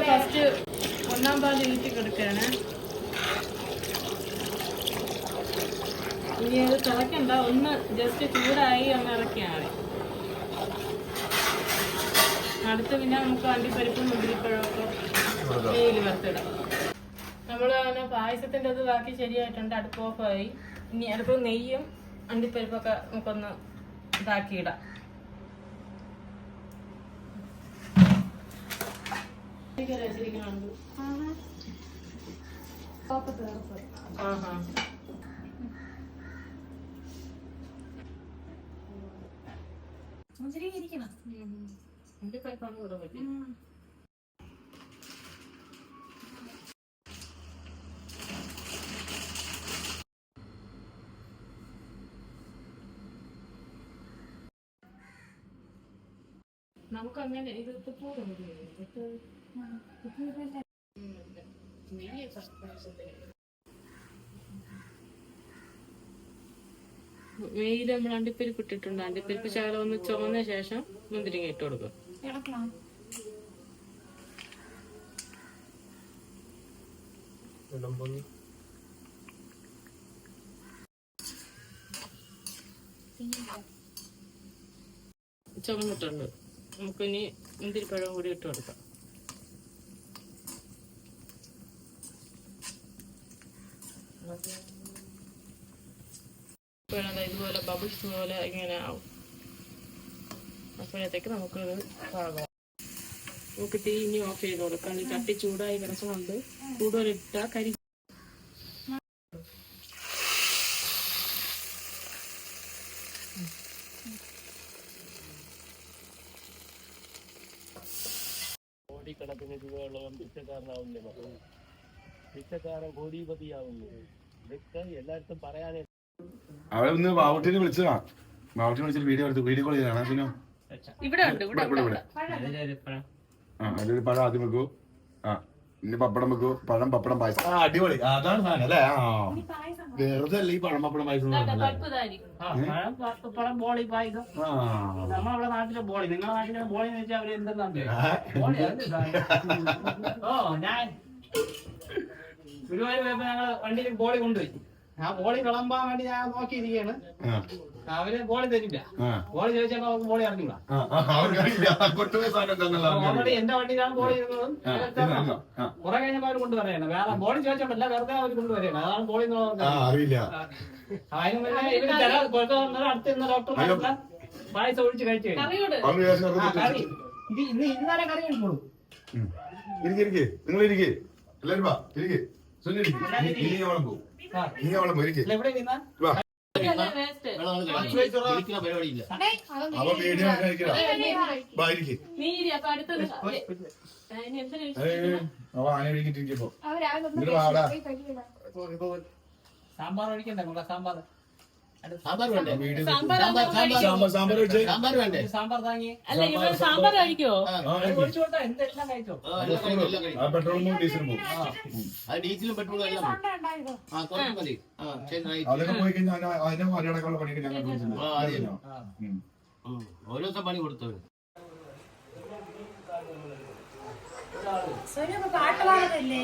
First ഒന്നാം പാല് ഊറ്റി കൊടുക്കുകയാണ്. ഇനി അത് തിളക്കണ്ട, ഒന്ന് ജസ്റ്റ് ചൂടായി ഒന്ന് ഇറക്കിയാണ്. അടുത്ത് പിന്നെ നമുക്ക് അണ്ടിപ്പരിപ്പും മുന്തിരിപ്പഴമൊക്കെ നെയ്യിൽ വറുത്തിടാം. നമ്മൾ അങ്ങനെ പായസത്തിൻ്റെ അത് ബാക്കി ശരിയായിട്ടുണ്ട്. അടുപ്പ് ഓഫായി. ഇനി അടുപ്പ് നെയ്യും അണ്ടിപ്പരിപ്പൊക്കെ നമുക്കൊന്ന് ഇതാക്കിയിടാം. അണ്ടിപ്പരിപ്പാണ് ഇവിടെ പറ്റി. നമുക്കങ്ങനെ ഇത് നെയ്യിൽ നമ്മൾ അണ്ടിപ്പരിപ്പ് ഇട്ടിട്ടുണ്ട്. അണ്ടിപ്പരിപ്പ് ശകലം ഒന്ന് ചുവന്ന ശേഷം മുന്തിരിങ്ങ ഇട്ട് കൊടുക്കും. ചുവന്നിട്ടുണ്ട്. നമുക്കിനി മുന്തിരിപ്പഴം കൂടി ഇട്ട് കൊടുക്കാം. ഇതുപോലെ ബബിൾസ് പോലെ ഇങ്ങനെ ആവും. അപ്പോഴത്തേക്ക് നമുക്കത് പാകം. നമുക്ക് തീ ഇനി ഓഫ് ചെയ്ത് കൊടുക്കാം. ഈ ചട്ടി ചൂടായി കിടക്കുന്നുണ്ട്. കൂടുതലിട്ടാ കരി. കോടിക്കണക്കിന് രൂപയുള്ളവൻ പിച്ചക്കാരനാവുന്നില്ല. പിച്ചക്കാരൻ കോടിപതിയാവുന്നു. ഇതൊക്കെ എല്ലായിടത്തും പറയാനേ. അവരെ ഒന്ന് ബാവട്ടിനെ വിളിച്ചതാ. ബാവട്ടിനെ വിളിച്ചിട്ട് വീഡിയോ കോൾ ചെയ്താണ്. പിന്നെ അതിലൊരു പഴം ആദ്യം വെക്കൂ. ഇനി പപ്പടം വെക്കൂ. പപ്പടം പായസം. അടിപൊളി. അതാണ് സാധനം അല്ലേ? വെറുതെ അല്ല ഈ പഴം പപ്പടം പായസം. നമ്മളെ നാട്ടിലെ ബോളി, നിങ്ങളുടെ നാട്ടിലെ ബോളി എന്ന് വെച്ചാൽ അവര് എന്തെന്നാ ഞാൻ ഗുരുവായൂർ പോയപ്പോ ഞങ്ങള് വണ്ടിയിൽ ബോളി കൊണ്ടുപോയി. ആ ബോളി വിളമ്പാൻ വേണ്ടി ഞാൻ നോക്കിയിരിക്കുകയാണ്. അവര് ബോളി തരില്ല. ബോളി ചോദിച്ചപ്പോ അവർക്ക് ബോളി അറിഞ്ഞൂടാ. ഓൾറെഡി എന്റെ വണ്ടിയിലാണ് ബോളി ഇരുന്നത്. കുറെ കഴിഞ്ഞപ്പോ അവര് കൊണ്ടുവരെയാണ്. വേറെ ബോളി ചോദിച്ചോണ്ടല്ല, വെറുതെ അവര് കൊണ്ടുവരെയാണ്. അതാണ് ബോളി അറിയില്ല. അതിന് മുന്നേ ഇവര് അടുത്തിരുന്ന ഡോക്ടർ പായസം ഒഴിച്ച് കഴിച്ചു കറി. ഇത് ഇന്നലെ കറി കഴിച്ചോളൂ. നിങ്ങൾ ഇരിക്കേ. എല്ലാരും സാമ്പാർ ഒഴിക്കണ്ടേ? സാമ്പാർ സാമ്പാർ താങ്ങി സാമ്പാർ കഴിക്കോ? ഒഴിച്ചോട്ടെ. എന്തെല്ലാം കഴിച്ചോ? പെട്രോളും ഡീസലും പോകും. ഡീസലും പെട്രോളും എല്ലാം അതൊക്കെ പോയി കഴിഞ്ഞാൽ അതിനെ മറികടക്കാനുള്ള പണിയൊക്കെ ഞങ്ങൾ ഓരോ ദിവസം പണി കൊടുത്തവര്. പാട്ട് പാടുന്നില്ലേ?